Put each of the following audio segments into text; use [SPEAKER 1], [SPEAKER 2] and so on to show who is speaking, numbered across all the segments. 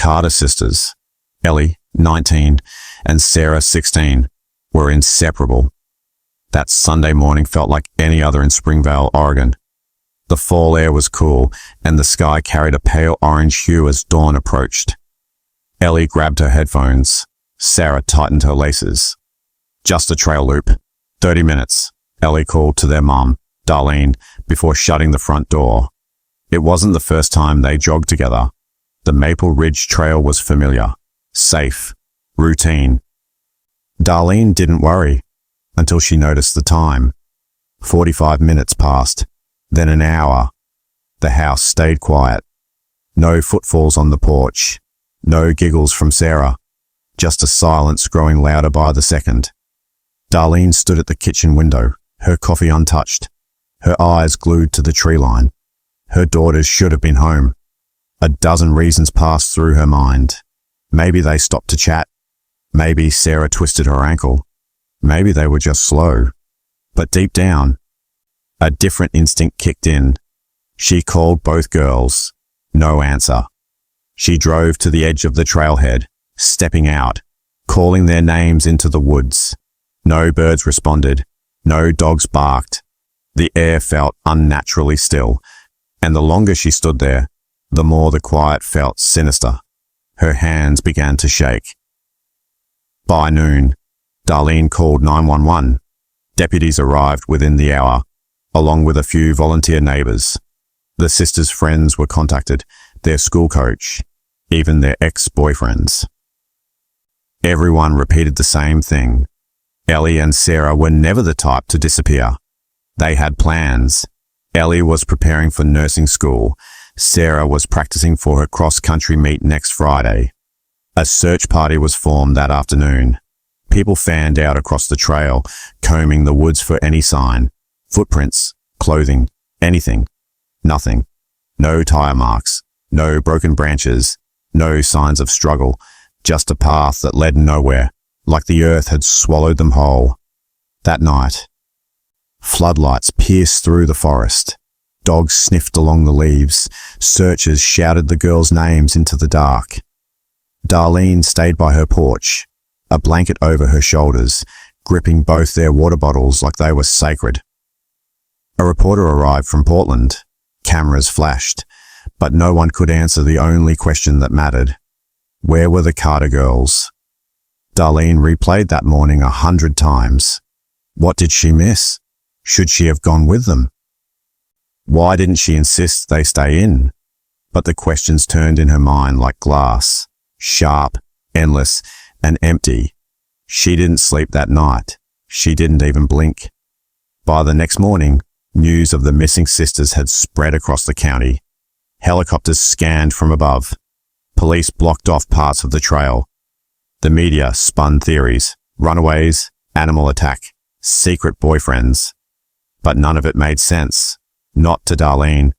[SPEAKER 1] Carter sisters, Ellie, 19, and Sarah, 16, were inseparable. That Sunday morning felt like any other in Springvale, Oregon. The fall air was cool, and the sky carried a pale orange hue as dawn approached. Ellie grabbed her headphones. Sarah tightened her laces. Just a trail loop. 30 minutes, Ellie called to their mum, Darlene, before shutting the front door. It wasn't the first time they jogged together. The Maple Ridge Trail was familiar, safe, routine. Darlene didn't worry until she noticed the time. 45 minutes passed, then an hour. The house stayed quiet. No footfalls on the porch, no giggles from Sarah, just a silence growing louder by the second. Darlene stood at the kitchen window, her coffee untouched, her eyes glued to the tree line. Her daughters should have been home. A dozen reasons passed through her mind. Maybe they stopped to chat. Maybe Sarah twisted her ankle. Maybe they were just slow. But deep down, a different instinct kicked in. She called both girls. No answer. She drove to the edge of the trailhead, stepping out, calling their names into the woods. No birds responded. No dogs barked. The air felt unnaturally still, and the longer she stood there, the more the quiet felt sinister. Her hands began to shake. By noon, Darlene called 911. Deputies arrived within the hour, along with a few volunteer neighbors. The sisters' friends were contacted, their school coach, even their ex-boyfriends. Everyone repeated the same thing. Ellie and Sarah were never the type to disappear. They had plans. Ellie was preparing for nursing school. Sarah was practicing for her cross-country meet next Friday. A search party was formed that afternoon. People fanned out across the trail, combing the woods for any sign. Footprints, clothing, anything. Nothing. No tire marks, no broken branches, no signs of struggle, just a path that led nowhere, like the earth had swallowed them whole. That night, floodlights pierced through the forest. Dogs sniffed along the leaves. Searchers shouted the girls' names into the dark. Darlene stayed by her porch, a blanket over her shoulders, gripping both their water bottles like they were sacred. A reporter arrived from Portland. Cameras flashed, but no one could answer the only question that mattered. Where were the Carter girls? Darlene replayed that morning 100 times. What did she miss? Should she have gone with them? Why didn't she insist they stay in? But the questions turned in her mind like glass, sharp, endless, and empty. She didn't sleep that night. She didn't even blink. By the next morning, news of the missing sisters had spread across the county. Helicopters scanned from above. Police blocked off parts of the trail. The media spun theories, runaways, animal attack, secret boyfriends. But none of it made sense. Not to Darlene.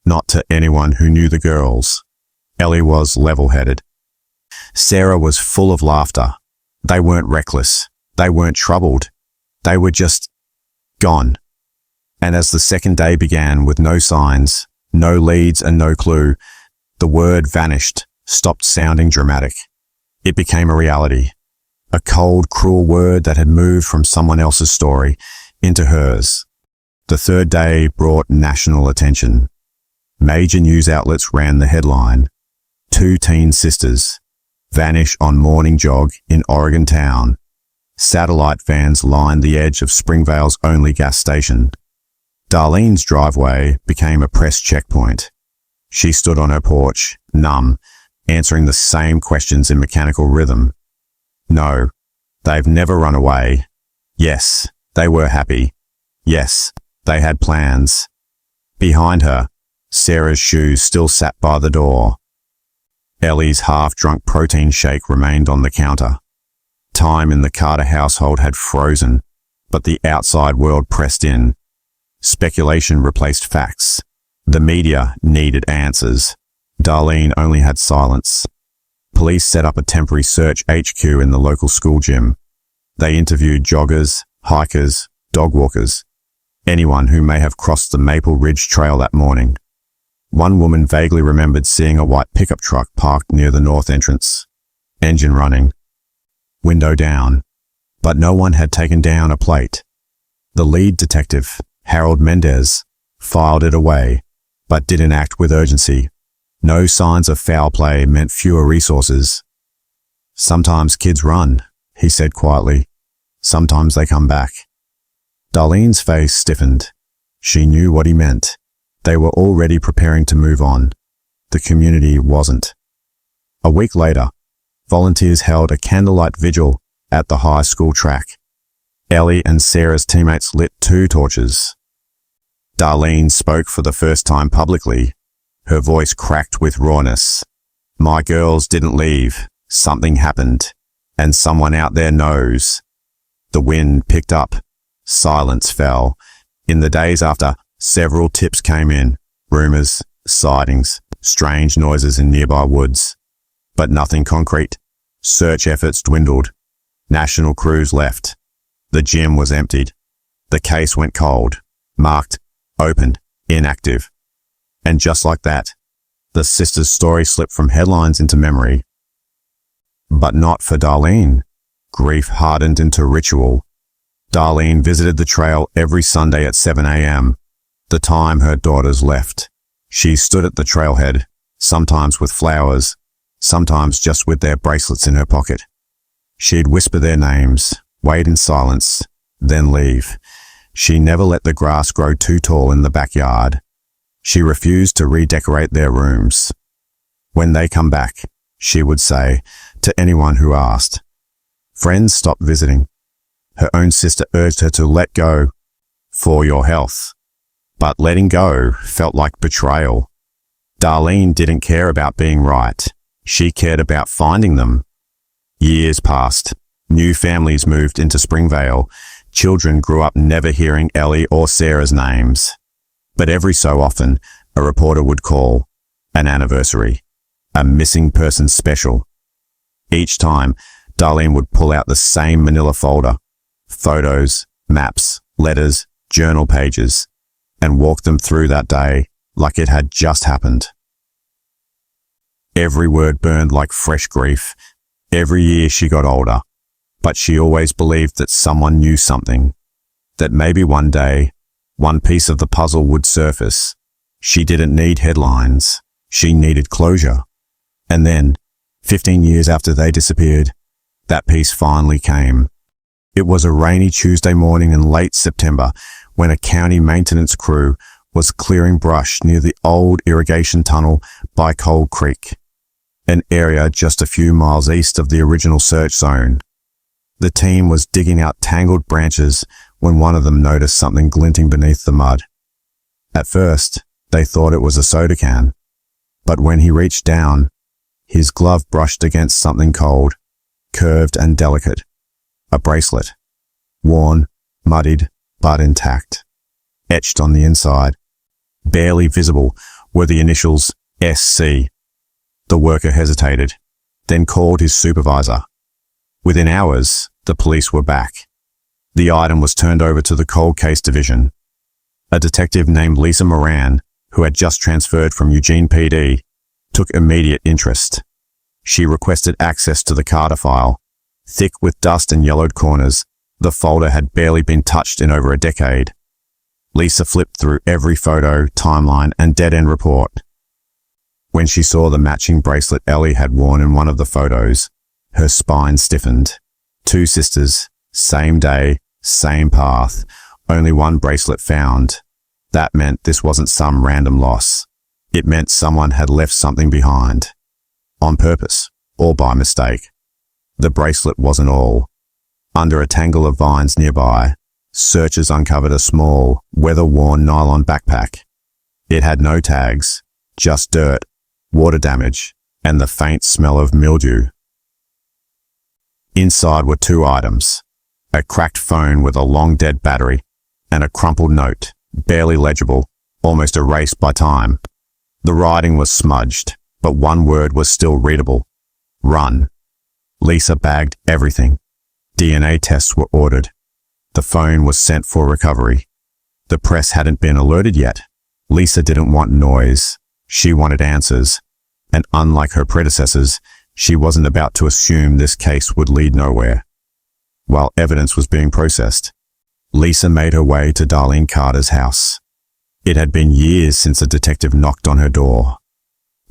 [SPEAKER 1] Not to anyone who knew the girls. Ellie was level-headed. Sarah was full of laughter. They weren't reckless. They weren't troubled. They were just gone. And as the second day began with no signs, no leads and no clue, the word vanished, stopped sounding dramatic. It became a reality. A cold, cruel word that had moved from someone else's story into hers. The third day brought national attention. Major news outlets ran the headline. 2 teen sisters vanish on morning jog in Oregon town. Satellite vans lined the edge of Springvale's only gas station. Darlene's driveway became a press checkpoint. She stood on her porch, numb, answering the same questions in mechanical rhythm. No, they've never run away. Yes, they were happy. Yes, they had plans. Behind her, Sarah's shoes still sat by the door. Ellie's half-drunk protein shake remained on the counter. Time in the Carter household had frozen, but the outside world pressed in. Speculation replaced facts. The media needed answers. Darlene only had silence. Police set up a temporary search HQ in the local school gym. They interviewed joggers, hikers, dog walkers, anyone who may have crossed the Maple Ridge Trail that morning. One woman vaguely remembered seeing a white pickup truck parked near the north entrance, engine running, window down, but no one had taken down a plate. The lead detective, Harold Mendez, filed it away, but didn't act with urgency. No signs of foul play meant fewer resources. "Sometimes kids run," he said quietly. "Sometimes they come back." Darlene's face stiffened. She knew what he meant. They were already preparing to move on. The community wasn't. A week later, volunteers held a candlelight vigil at the high school track. Ellie and Sarah's teammates lit 2 torches. Darlene spoke for the first time publicly. Her voice cracked with rawness. "My girls didn't leave. Something happened. And someone out there knows." The wind picked up. Silence fell. In the days after, several tips came in. Rumors, sightings, strange noises in nearby woods. But nothing concrete. Search efforts dwindled. National crews left. The gym was emptied. The case went cold, marked, open, inactive. And just like that, the sisters' story slipped from headlines into memory. But not for Darlene. Grief hardened into ritual. Darlene visited the trail every Sunday at 7 a.m., the time her daughters left. She stood at the trailhead, sometimes with flowers, sometimes just with their bracelets in her pocket. She'd whisper their names, wait in silence, then leave. She never let the grass grow too tall in the backyard. She refused to redecorate their rooms. "When they come back," she would say to anyone who asked. Friends stopped visiting. Her own sister urged her to let go, for your health. But letting go felt like betrayal. Darlene didn't care about being right. She cared about finding them. Years passed. New families moved into Springvale. Children grew up never hearing Ellie or Sarah's names. But every so often, a reporter would call. An anniversary. A missing person special. Each time, Darlene would pull out the same manila folder. Photos, maps, letters, journal pages, and walk them through that day like it had just happened. Every word burned like fresh grief. Every year she got older, but she always believed that someone knew something, that maybe one day, one piece of the puzzle would surface. She didn't need headlines. She needed closure. And then, 15 years after they disappeared, that piece finally came. It was a rainy Tuesday morning in late September when a county maintenance crew was clearing brush near the old irrigation tunnel by Cold Creek, an area just a few miles east of the original search zone. The team was digging out tangled branches when one of them noticed something glinting beneath the mud. At first, they thought it was a soda can, but when he reached down, his glove brushed against something cold, curved and delicate. A bracelet. Worn, muddied, but intact. Etched on the inside, barely visible, were the initials SC. The worker hesitated, then called his supervisor. Within hours, the police were back. The item was turned over to the Cold Case Division. A detective named Lisa Moran, who had just transferred from Eugene PD, took immediate interest. She requested access to the Carter file. Thick with dust and yellowed corners, the folder had barely been touched in over a decade. Lisa flipped through every photo, timeline, and dead-end report. When she saw the matching bracelet Ellie had worn in one of the photos, her spine stiffened. 2 sisters, same day, same path, only one bracelet found. That meant this wasn't some random loss. It meant someone had left something behind. On purpose, or by mistake. The bracelet wasn't all. Under a tangle of vines nearby, searchers uncovered a small, weather-worn nylon backpack. It had no tags, just dirt, water damage, and the faint smell of mildew. Inside were 2 items, a cracked phone with a long-dead battery, and a crumpled note, barely legible, almost erased by time. The writing was smudged, but one word was still readable. Run. Lisa bagged everything. DNA tests were ordered. The phone was sent for recovery. The press hadn't been alerted yet. Lisa didn't want noise. She wanted answers, and unlike her predecessors, she wasn't about to assume this case would lead nowhere. While evidence was being processed, Lisa made her way to Darlene Carter's house. It had been years since a detective knocked on her door.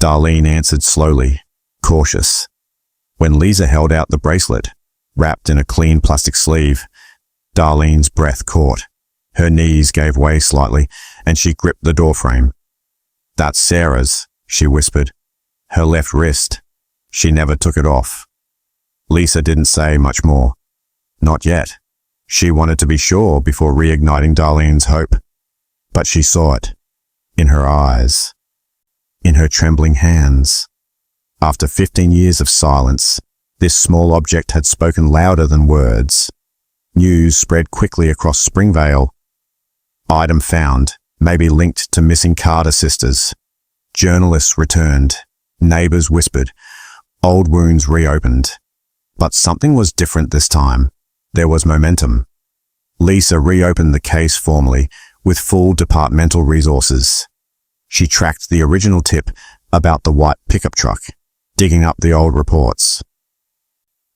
[SPEAKER 1] Darlene answered slowly, cautious. When Lisa held out the bracelet, wrapped in a clean plastic sleeve, Darlene's breath caught. Her knees gave way slightly, and she gripped the doorframe. "That's Sarah's," she whispered. "Her left wrist. She never took it off." Lisa didn't say much more. Not yet. She wanted to be sure before reigniting Darlene's hope. But she saw it. In her eyes. In her trembling hands. After 15 years of silence, this small object had spoken louder than words. News spread quickly across Springvale. Item found, maybe linked to missing Carter sisters. Journalists returned. Neighbors whispered. Old wounds reopened. But something was different this time. There was momentum. Lisa reopened the case formally, with full departmental resources. She tracked the original tip about the white pickup truck, digging up the old reports.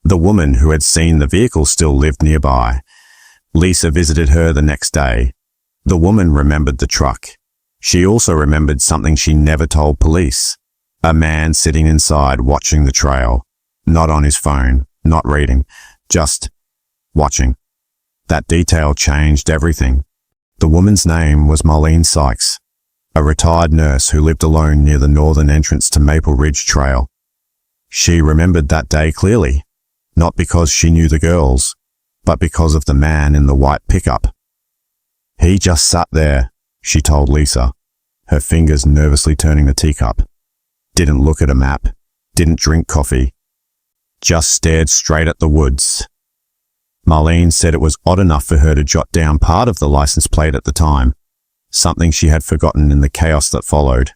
[SPEAKER 1] The woman who had seen the vehicle still lived nearby. Lisa visited her the next day. The woman remembered the truck. She also remembered something she never told police. A man sitting inside watching the trail. Not on his phone, not reading, just watching. That detail changed everything. The woman's name was Marlene Sykes, a retired nurse who lived alone near the northern entrance to Maple Ridge Trail. She remembered that day clearly, not because she knew the girls, but because of the man in the white pickup. "He just sat there," she told Lisa, her fingers nervously turning the teacup. Didn't look at a map, didn't drink coffee, just stared straight at the woods. Marlene said it was odd enough for her to jot down part of the license plate at the time, something she had forgotten in the chaos that followed.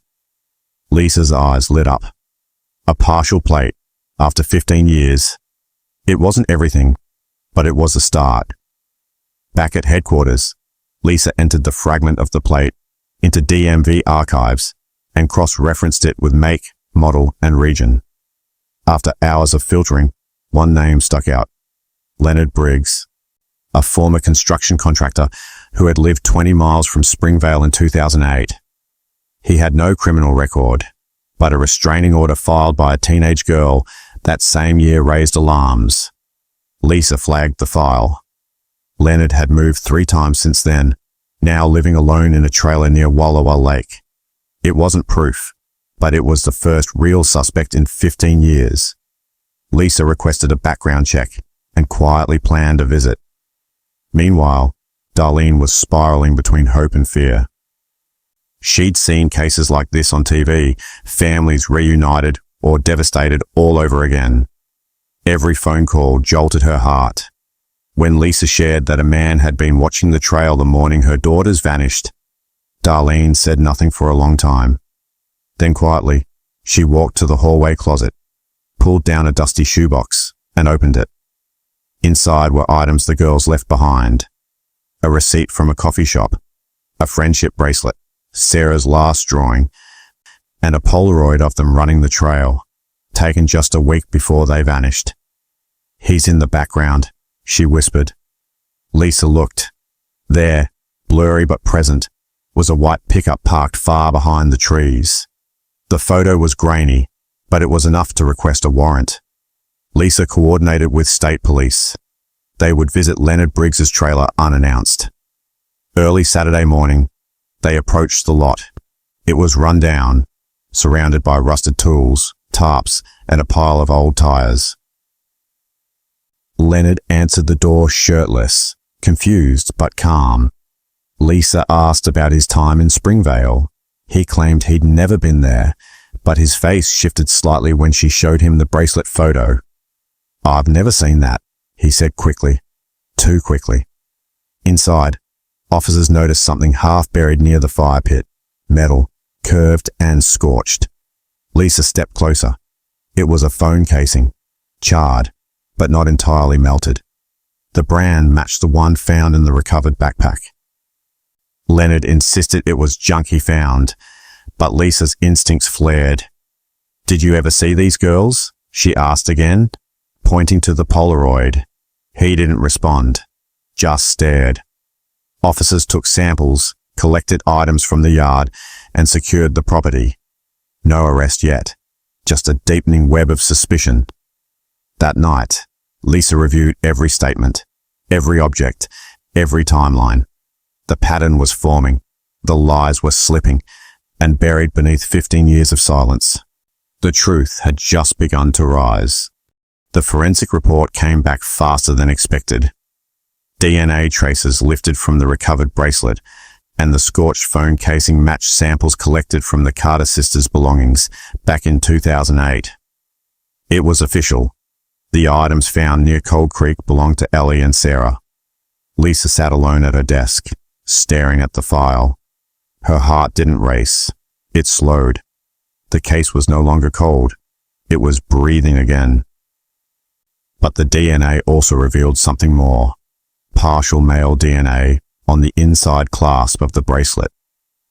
[SPEAKER 1] Lisa's eyes lit up. A partial plate, after 15 years. It wasn't everything, but it was a start. Back at headquarters, Lisa entered the fragment of the plate into DMV archives and cross-referenced it with make, model, and region. After hours of filtering, one name stuck out. Leonard Briggs, a former construction contractor who had lived 20 miles from Springvale in 2008. He had no criminal record, but a restraining order filed by a teenage girl that same year raised alarms. Lisa flagged the file. Leonard had moved 3 times since then, now living alone in a trailer near Wallowa Lake. It wasn't proof, but it was the first real suspect in 15 years. Lisa requested a background check and quietly planned a visit. Meanwhile, Darlene was spiraling between hope and fear. She'd seen cases like this on TV, families reunited or devastated all over again. Every phone call jolted her heart. When Lisa shared that a man had been watching the trail the morning her daughters vanished, Darlene said nothing for a long time. Then quietly, she walked to the hallway closet, pulled down a dusty shoebox, and opened it. Inside were items the girls left behind. A receipt from a coffee shop, a friendship bracelet, Sarah's last drawing, and a Polaroid of them running the trail, taken just a week before they vanished. "He's in the background," she whispered. Lisa looked. There, blurry but present, was a white pickup parked far behind the trees. The photo was grainy, but it was enough to request a warrant. Lisa coordinated with state police. They would visit Leonard Briggs's trailer unannounced. Early Saturday morning, they approached the lot. It was run down, surrounded by rusted tools, tarps, and a pile of old tires. Leonard answered the door shirtless, confused but calm. Lisa asked about his time in Springvale. He claimed he'd never been there, but his face shifted slightly when she showed him the bracelet photo. "I've never seen that," he said quickly. Too quickly. Inside, officers noticed something half buried near the fire pit. Metal, curved and scorched. Lisa stepped closer. It was a phone casing. Charred, but not entirely melted. The brand matched the one found in the recovered backpack. Leonard insisted it was junk he found, But Lisa's instincts flared. "Did you ever see these girls?" she asked again, pointing to the Polaroid. He didn't respond, just stared. Officers took samples, collected items from the yard, and secured the property. No arrest yet, just a deepening web of suspicion. That night, Lisa reviewed every statement, every object, every timeline. The pattern was forming, the lies were slipping, and buried beneath 15 years of silence, the truth had just begun to rise. The forensic report came back faster than expected. DNA traces lifted from the recovered bracelet, and the scorched phone casing matched samples collected from the Carter sisters' belongings back in 2008. It was official. The items found near Cold Creek belonged to Ellie and Sarah. Lisa sat alone at her desk, staring at the file. Her heart didn't race. It slowed. The case was no longer cold. It was breathing again. But the DNA also revealed something more. Partial male DNA on the inside clasp of the bracelet.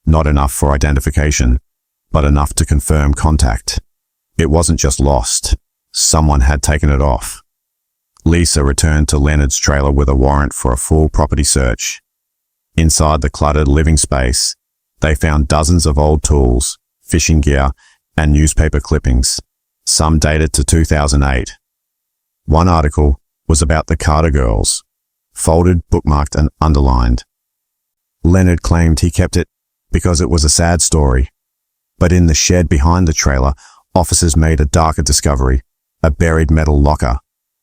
[SPEAKER 1] Not enough for identification, but enough to confirm contact. It wasn't just lost. Someone had taken it off. Lisa returned to Leonard's trailer with a warrant for a full property search. Inside the cluttered living space, they found dozens of old tools, fishing gear, and newspaper clippings, some dated to 2008. One article was about the Carter girls, folded, bookmarked, and underlined. Leonard claimed he kept it because it was a sad story. But in the shed behind the trailer, officers made a darker discovery, a buried metal locker.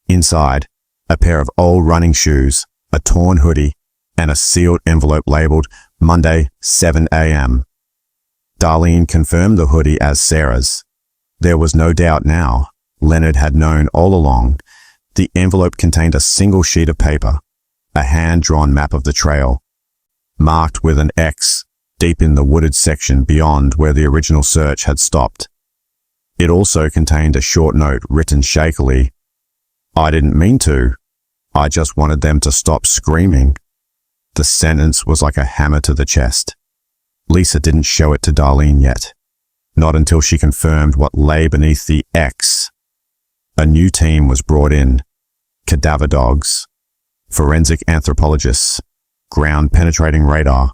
[SPEAKER 1] Inside, a pair of old running shoes, a torn hoodie, and a sealed envelope labeled Monday, 7 a.m. Darlene confirmed the hoodie as Sarah's. There was no doubt now. Leonard had known all along. The envelope contained a single sheet of paper, a hand-drawn map of the trail, marked with an X deep in the wooded section beyond where the original search had stopped. It also contained a short note written shakily. "I didn't mean to. I just wanted them to stop screaming." The sentence was like a hammer to the chest. Lisa didn't show it to Darlene yet, not until she confirmed what lay beneath the X. A new team was brought in. Cadaver dogs, forensic anthropologists, ground-penetrating radar.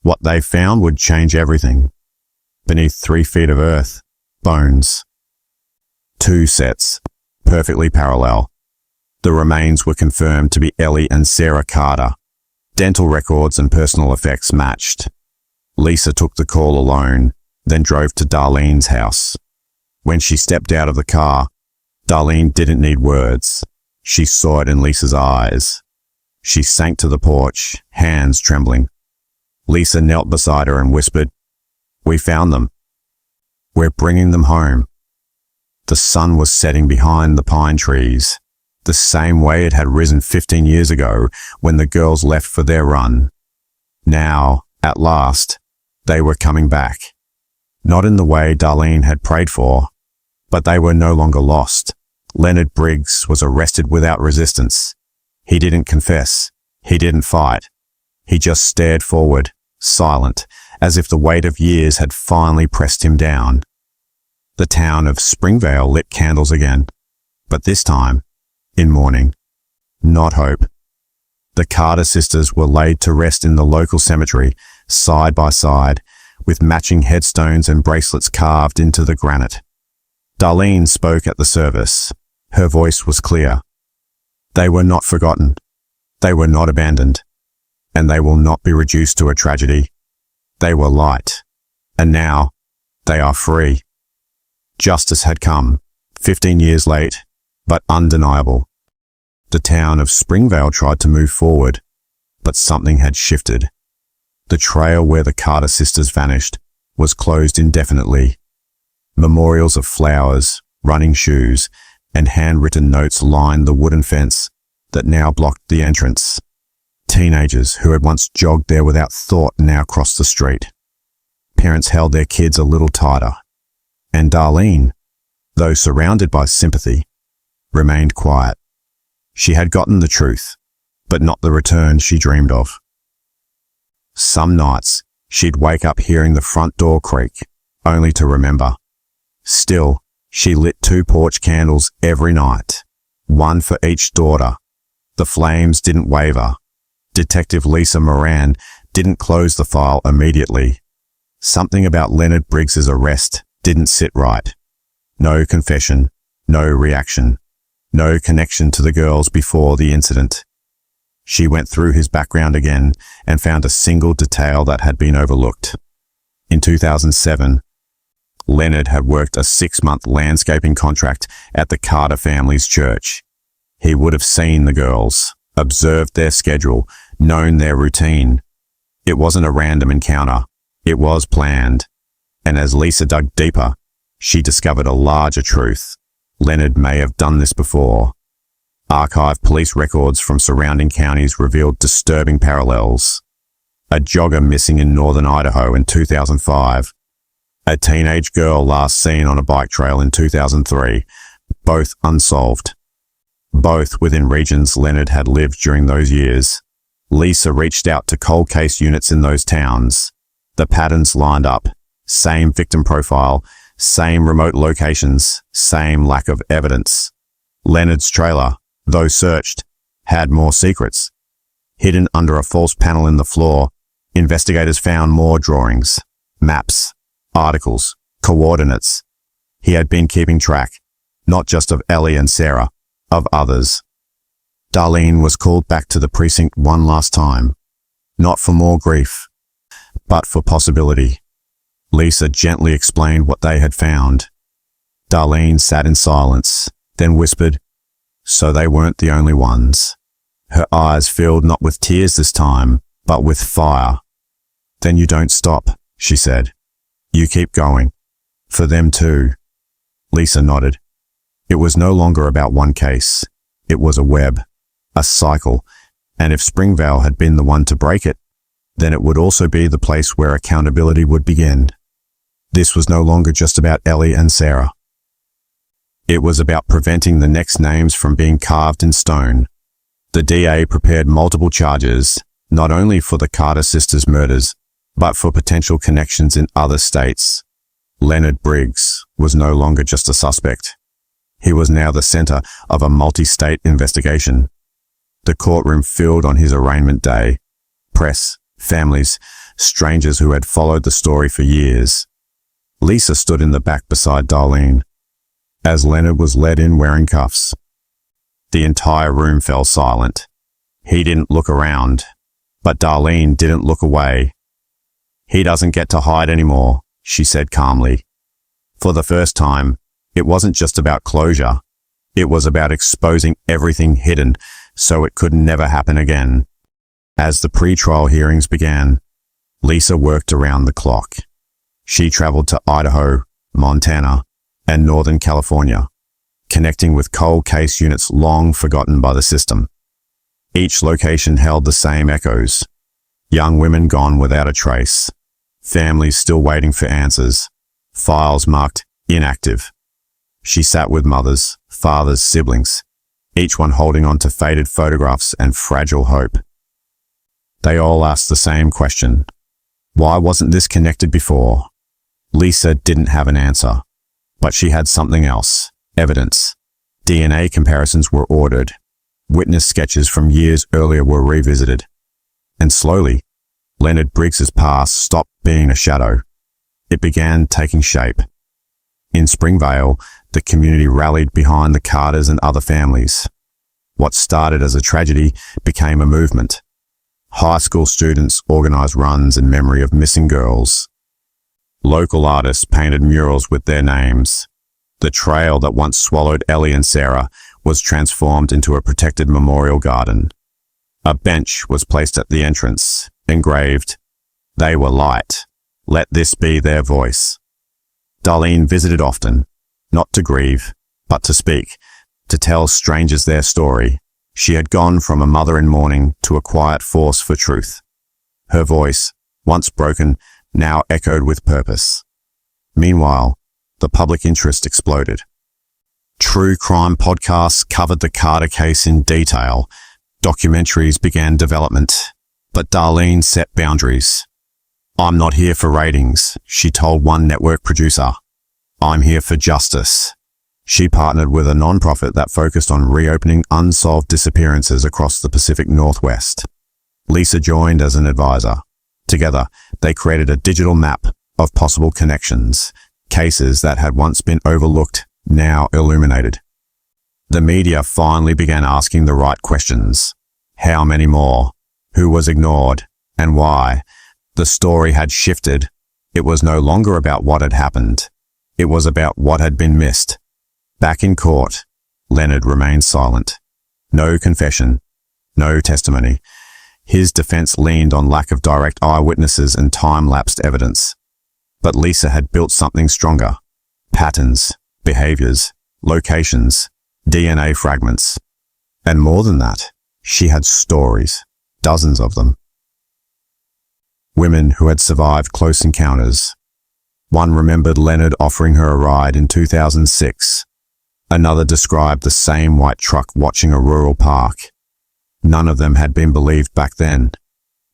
[SPEAKER 1] What they found would change everything. Beneath 3 feet of earth, bones. 2 sets, perfectly parallel. The remains were confirmed to be Ellie and Sarah Carter. Dental records and personal effects matched. Lisa took the call alone, then drove to Darlene's house. When she stepped out of the car, Darlene didn't need words. She saw it in Lisa's eyes. She sank to the porch, hands trembling. Lisa knelt beside her and whispered, "We found them. We're bringing them home." The sun was setting behind the pine trees, the same way it had risen 15 years ago when the girls left for their run. Now, at last, they were coming back. Not in the way Darlene had prayed for, but they were no longer lost. Leonard Briggs was arrested without resistance. He didn't confess. He didn't fight. He just stared forward, silent, as if the weight of years had finally pressed him down. The town of Springvale lit candles again, but this time, in mourning, not hope. The Carter sisters were laid to rest in the local cemetery, side by side, with matching headstones and bracelets carved into the granite. Darlene spoke at the service. Her voice was clear. They were not forgotten. They were not abandoned. And they will not be reduced to a tragedy. They were light. And now, they are free. Justice had come, 15 years late, but undeniable. The town of Springvale tried to move forward, but something had shifted. The trail where the Carter sisters vanished was closed indefinitely. Memorials of flowers, running shoes, and handwritten notes lined the wooden fence that now blocked the entrance. Teenagers who had once jogged there without thought now crossed the street. Parents held their kids a little tighter. And Darlene, though surrounded by sympathy, remained quiet. She had gotten the truth, but not the return she dreamed of. Some nights, She'd wake up hearing the front door creak, only to remember. Still, she lit 2 porch candles every night, one for each daughter. The flames didn't waver. Detective Lisa Moran didn't close the file immediately. Something about Leonard Briggs's arrest didn't sit right. No confession, no reaction, no connection to the girls before the incident. She went through his background again and found a single detail that had been overlooked. In 2007, Leonard had worked a 6-month landscaping contract at the Carter family's church. He would have seen the girls, observed their schedule, known their routine. It wasn't a random encounter. It was planned. And as Lisa dug deeper, she discovered a larger truth. Leonard may have done this before. Archived police records from surrounding counties revealed disturbing parallels. A jogger missing in northern Idaho in 2005. A teenage girl last seen on a bike trail in 2003. Both unsolved. Both within regions Leonard had lived during those years. Lisa reached out to cold case units in those towns. The patterns lined up. Same victim profile, same remote locations, same lack of evidence. Leonard's trailer, though searched, had more secrets. Hidden under a false panel in the floor, investigators found more drawings, maps, articles, coordinates. He had been keeping track, not just of Ellie and Sarah, of others. Darlene was called back to the precinct one last time, not for more grief, but for possibility. Lisa gently explained what they had found. Darlene sat in silence, then whispered, "So they weren't the only ones." Her eyes filled not with tears this time, but with fire. "Then you don't stop," she said. "You keep going. For them too." Lisa nodded. It was no longer about one case. It was a web, a cycle, and if Springvale had been the one to break it, then it would also be the place where accountability would begin. This was no longer just about Ellie and Sarah. It was about preventing the next names from being carved in stone. The DA prepared multiple charges, not only for the Carter sisters' murders, but for potential connections in other states. Leonard Briggs was no longer just a suspect. He was now the center of a multi-state investigation. The courtroom filled on his arraignment day. Press, families, strangers who had followed the story for years. Lisa stood in the back beside Darlene, as Leonard was led in wearing cuffs. The entire room fell silent. He didn't look around, but Darlene didn't look away. "He doesn't get to hide anymore," she said calmly. For the first time, it wasn't just about closure. It was about exposing everything hidden so it could never happen again. As the pre-trial hearings began, Lisa worked around the clock. She traveled to Idaho, Montana, and Northern California, connecting with cold case units long forgotten by the system. Each location held the same echoes. Young women gone without a trace. Families still waiting for answers. Files marked inactive. She sat with mothers, fathers, siblings, each one holding on to faded photographs and fragile hope. They all asked the same question. Why wasn't this connected before? Lisa didn't have an answer, but she had something else. Evidence. DNA comparisons were ordered. Witness sketches from years earlier were revisited. And slowly, Leonard Briggs's past stopped being a shadow. It began taking shape. In Springvale, the community rallied behind the Carters and other families. What started as a tragedy became a movement. High school students organized runs in memory of missing girls. Local artists painted murals with their names. The trail that once swallowed Ellie and Sarah was transformed into a protected memorial garden. A bench was placed at the entrance, engraved, "They were light. Let this be their voice." Darlene visited often, not to grieve, but to speak, to tell strangers their story. She had gone from a mother in mourning to a quiet force for truth. Her voice, once broken, now echoed with purpose. Meanwhile, the public interest exploded. True crime podcasts covered the Carter case in detail. Documentaries began development, but Darlene set boundaries. "I'm not here for ratings," she told one network producer. "I'm here for justice." She partnered with a non-profit that focused on reopening unsolved disappearances across the Pacific Northwest. Lisa joined as an advisor. Together, they created a digital map of possible connections, cases that had once been overlooked, now illuminated. The media finally began asking the right questions. How many more? Who was ignored? And why? The story had shifted. It was no longer about what had happened. It was about what had been missed. Back in court, Leonard remained silent. No confession, no testimony. His defense leaned on lack of direct eyewitnesses and time-lapsed evidence. But Lisa had built something stronger. Patterns, behaviors, locations, DNA fragments. And more than that, she had stories, dozens of them. Women who had survived close encounters. One remembered Leonard offering her a ride in 2006. Another described the same white truck watching a rural park. None of them had been believed back then.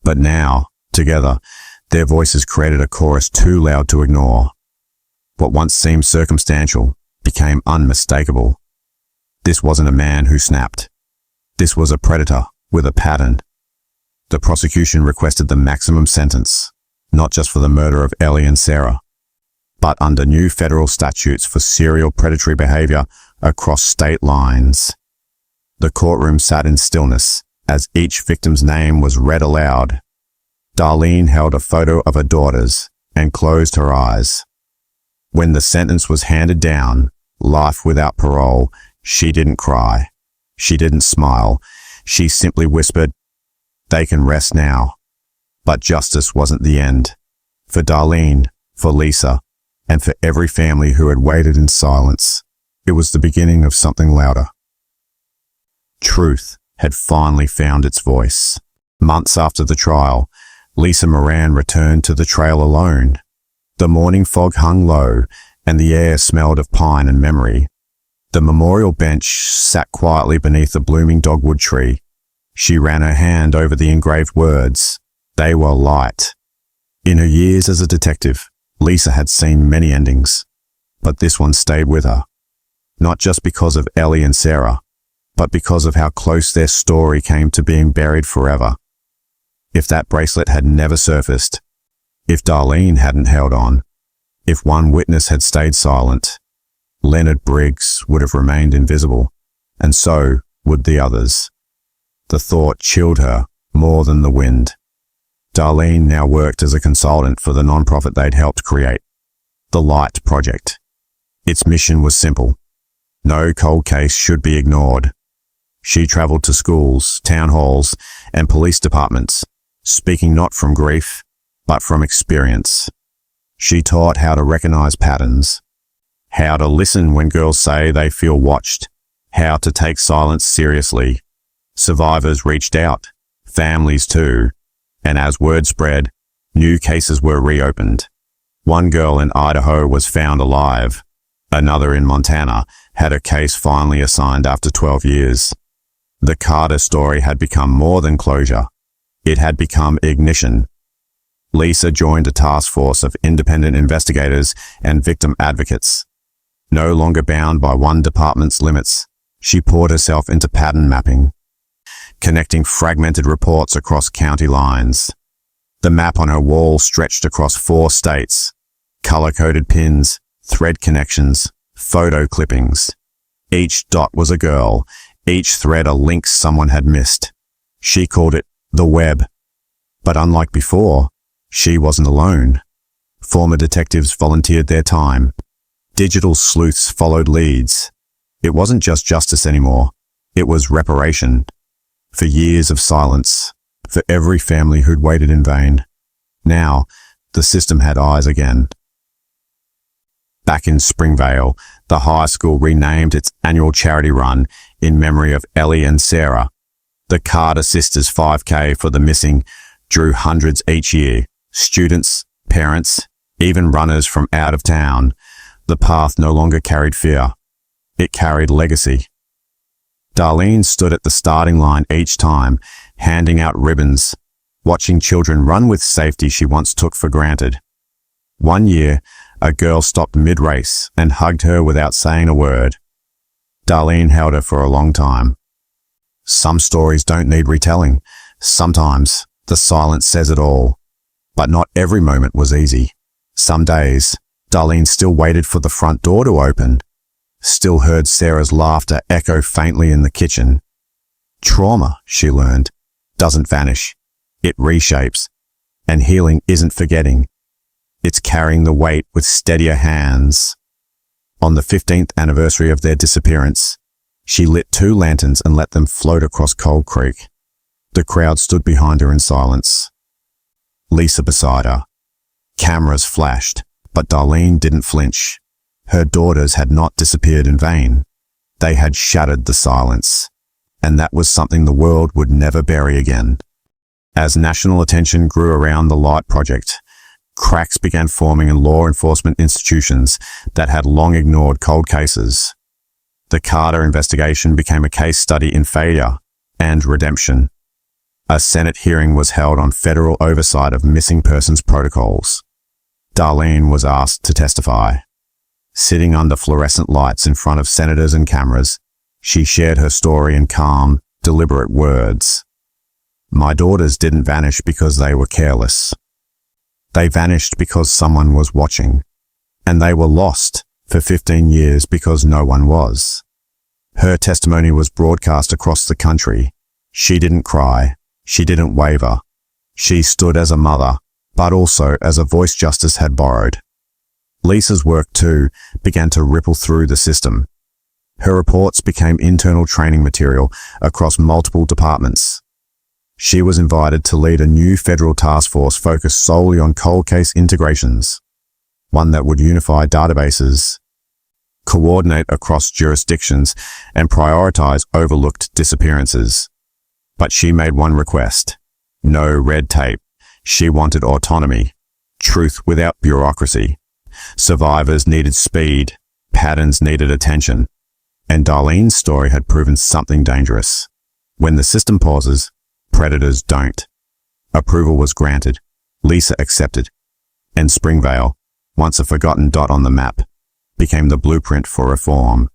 [SPEAKER 1] But now, together, their voices created a chorus too loud to ignore. What once seemed circumstantial became unmistakable. This wasn't a man who snapped. This was a predator with a pattern. The prosecution requested the maximum sentence, not just for the murder of Ellie and Sarah, but under new federal statutes for serial predatory behavior across state lines. The courtroom sat in stillness as each victim's name was read aloud. Darlene held a photo of her daughters and closed her eyes. When the sentence was handed down, life without parole, she didn't cry. She didn't smile. She simply whispered, "They can rest now." But justice wasn't the end. For Darlene, for Lisa, and for every family who had waited in silence, it was the beginning of something louder. Truth had finally found its voice. Months after the trial, Lisa Moran returned to the trail alone. The morning fog hung low, and the air smelled of pine and memory. The memorial bench sat quietly beneath a blooming dogwood tree. She ran her hand over the engraved words. They were light. In her years as a detective, Lisa had seen many endings, but this one stayed with her. Not just because of Ellie and Sarah, but because of how close their story came to being buried forever. If that bracelet had never surfaced, if Darlene hadn't held on, if one witness had stayed silent, Leonard Briggs would have remained invisible, and so would the others. The thought chilled her more than the wind. Darlene now worked as a consultant for the nonprofit they'd helped create, the Light Project. Its mission was simple. No cold case should be ignored. She traveled to schools, town halls, and police departments, speaking not from grief, but from experience. She taught how to recognize patterns, how to listen when girls say they feel watched, how to take silence seriously. Survivors reached out, families too, and as word spread, new cases were reopened. One girl in Idaho was found alive. Another in Montana had her case finally assigned after 12 years. The Carter story had become more than closure. It had become ignition. Lisa joined a task force of independent investigators and victim advocates. No longer bound by one department's limits, she poured herself into pattern mapping, connecting fragmented reports across county lines. The map on her wall stretched across 4 states, color-coded pins, thread connections, photo clippings. Each dot was a girl, each thread a link someone had missed. She called it the web. But unlike before, she wasn't alone. Former detectives volunteered their time. Digital sleuths followed leads. It wasn't just justice anymore. It was reparation. For years of silence. For every family who'd waited in vain. Now, the system had eyes again. Back in Springvale, the high school renamed its annual charity run in memory of Ellie and Sarah. The Carter Sisters 5K for the missing drew hundreds each year. Students, parents, even runners from out of town. The path no longer carried fear. It carried legacy. Darlene stood at the starting line each time, handing out ribbons. watching children run with safety she once took for granted. One year, a girl stopped mid-race and hugged her without saying a word. Darlene held her for a long time. Some stories don't need retelling. Sometimes the silence says it all. But not every moment was easy. Some days, Darlene still waited for the front door to open, still heard Sarah's laughter echo faintly in the kitchen. Trauma, she learned, doesn't vanish. It reshapes. And healing isn't forgetting. It's carrying the weight with steadier hands. On the 15th anniversary of their disappearance, she lit 2 lanterns and let them float across Cold Creek. The crowd stood behind her in silence. Lisa beside her. Cameras flashed, but Darlene didn't flinch. Her daughters had not disappeared in vain. They had shattered the silence. And that was something the world would never bury again. As national attention grew around the Light Project, cracks began forming in law enforcement institutions that had long ignored cold cases. The Carter investigation became a case study in failure and redemption. A Senate hearing was held on federal oversight of missing persons protocols. Darlene was asked to testify. Sitting under fluorescent lights in front of senators and cameras, she shared her story in calm, deliberate words. My daughters didn't vanish because they were careless. They vanished because someone was watching. And they were lost for 15 years because no one was. Her testimony was broadcast across the country. She didn't cry. She didn't waver. She stood as a mother, but also as a voice justice had borrowed. Lisa's work, too, began to ripple through the system. Her reports became internal training material across multiple departments. She was invited to lead a new federal task force focused solely on cold case integrations, one that would unify databases, coordinate across jurisdictions, and prioritize overlooked disappearances. But she made one request: no red tape. She wanted autonomy, truth without bureaucracy. Survivors needed speed, patterns needed attention, and Darlene's story had proven something dangerous. When the system pauses, predators don't. Approval was granted. Lisa accepted. And Springvale, once a forgotten dot on the map, became the blueprint for reform.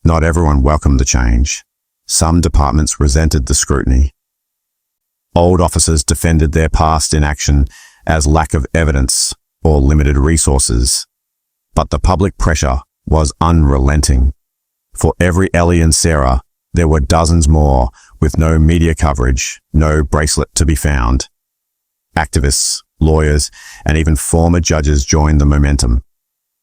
[SPEAKER 1] Not everyone welcomed the change. Some departments resented the scrutiny. Old officers defended their past inaction as lack of evidence or limited resources. But the public pressure was unrelenting. For every Ellie and Sarah, there were dozens more with no media coverage, no bracelet to be found. Activists, lawyers, and even former judges joined the momentum.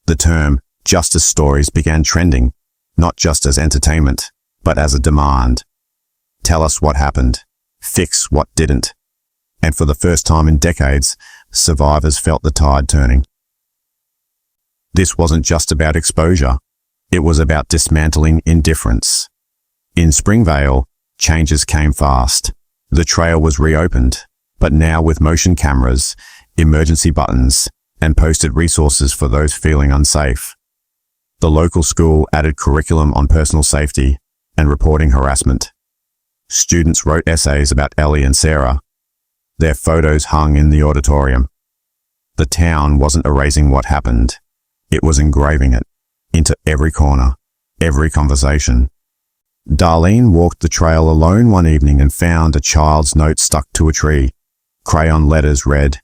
[SPEAKER 1] The term justice stories began trending, not just as entertainment, but as a demand. Tell us what happened. Fix what didn't. And for the first time in decades, survivors felt the tide turning. This wasn't just about exposure. It was about dismantling indifference. In Springvale, changes came fast. The trail was reopened, but now with motion cameras, emergency buttons, and posted resources for those feeling unsafe. The local school added curriculum on personal safety and reporting harassment. Students wrote essays about Ellie and Sarah. Their photos hung in the auditorium. The town wasn't erasing what happened. It was engraving it into every corner, every conversation. Darlene walked the trail alone one evening and found a child's note stuck to a tree. Crayon letters read,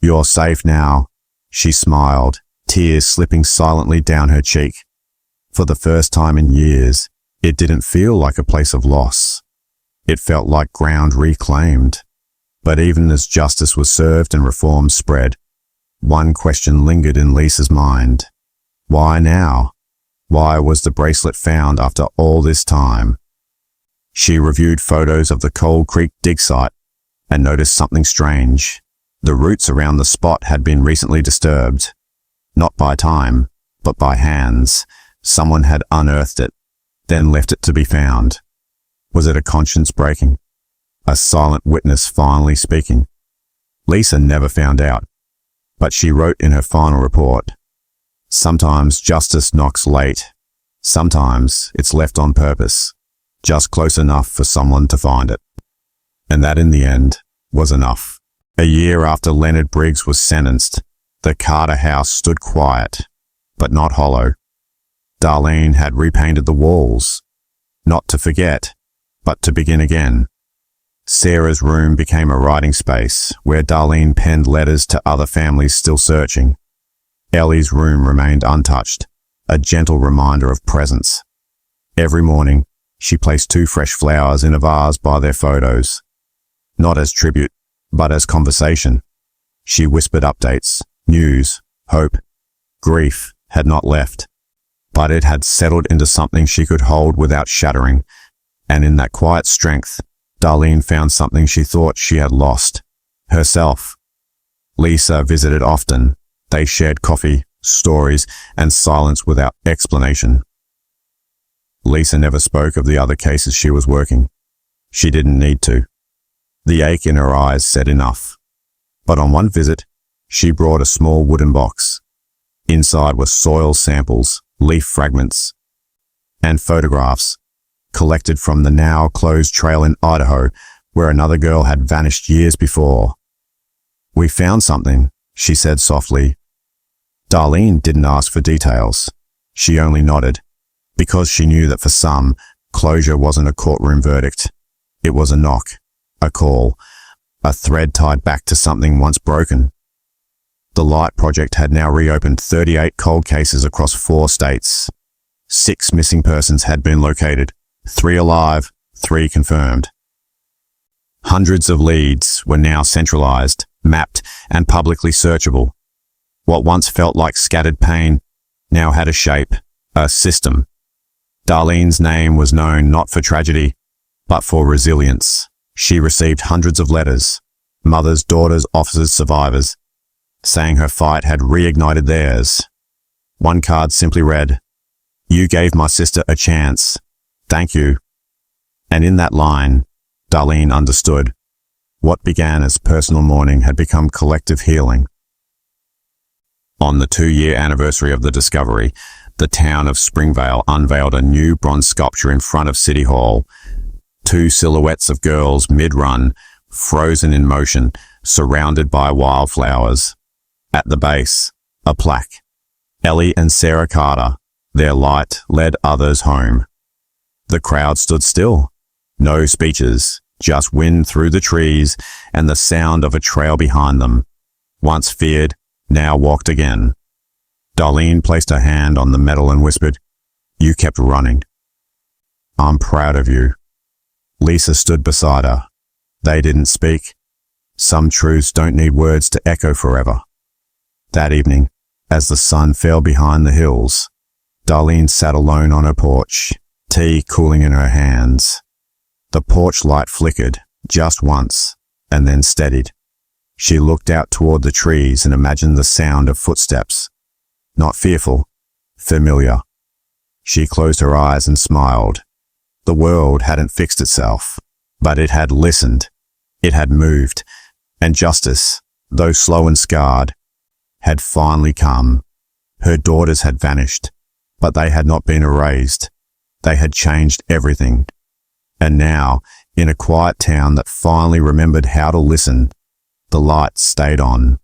[SPEAKER 1] "You're safe now." She smiled, tears slipping silently down her cheek. For the first time in years, it didn't feel like a place of loss. It felt like ground reclaimed. But even as justice was served and reform spread, one question lingered in Lisa's mind. Why now? Why was the bracelet found after all this time? She reviewed photos of the Cold Creek dig site and noticed something strange. The roots around the spot had been recently disturbed. Not by time, but by hands. Someone had unearthed it, then left it to be found. Was it a conscience breaking? A silent witness finally speaking? Lisa never found out, but she wrote in her final report, "Sometimes justice knocks late. Sometimes it's left on purpose, just close enough for someone to find it." And that in the end was enough. A year after Leonard Briggs was sentenced, the Carter house stood quiet, but not hollow. Darlene had repainted the walls, not to forget, but to begin again. Sarah's room became a writing space where Darlene penned letters to other families still searching. Ellie's room remained untouched, a gentle reminder of presence. Every morning, she placed 2 fresh flowers in a vase by their photos. Not as tribute, but as conversation. She whispered updates, news, hope. Grief had not left, but it had settled into something she could hold without shattering, and in that quiet strength, Darlene found something she thought she had lost: herself. Lisa visited often. They shared coffee, stories, and silence without explanation. Lisa never spoke of the other cases she was working. She didn't need to. The ache in her eyes said enough. But on one visit, she brought a small wooden box. Inside were soil samples, leaf fragments, and photographs collected from the now closed trail in Idaho, where another girl had vanished years before. "We found something," she said softly. Darlene didn't ask for details. She only nodded, because she knew that for some, closure wasn't a courtroom verdict. It was a knock, a call, a thread tied back to something once broken. The Light Project had now reopened 38 cold cases across 4 states. 6 missing persons had been located, 3 alive, 3 confirmed. Hundreds of leads were now centralized, mapped, and publicly searchable. What once felt like scattered pain now had a shape, a system. Darlene's name was known not for tragedy, but for resilience. She received hundreds of letters, mothers, daughters, officers, survivors, saying her fight had reignited theirs. One card simply read, "You gave my sister a chance. Thank you." And in that line, Darlene understood. What began as personal mourning had become collective healing. On the 2-year anniversary of the discovery, the town of Springvale unveiled a new bronze sculpture in front of City Hall. 2 silhouettes of girls mid-run, frozen in motion, surrounded by wildflowers. At the base, a plaque. Ellie and Sarah Carter, their light led others home. The crowd stood still. No speeches, just wind through the trees and the sound of a trail behind them. Once feared, now walked again. Darlene placed her hand on the metal and whispered, "You kept running. I'm proud of you." Lisa stood beside her. They didn't speak. Some truths don't need words to echo forever. That evening, as the sun fell behind the hills, Darlene sat alone on her porch, tea cooling in her hands. The porch light flickered, just once, and then steadied. She looked out toward the trees and imagined the sound of footsteps. Not fearful, familiar. She closed her eyes and smiled. The world hadn't fixed itself, but it had listened. It had moved, and justice, though slow and scarred, had finally come. Her daughters had vanished, but they had not been erased. They had changed everything. And now, in a quiet town that finally remembered how to listen, the light stayed on.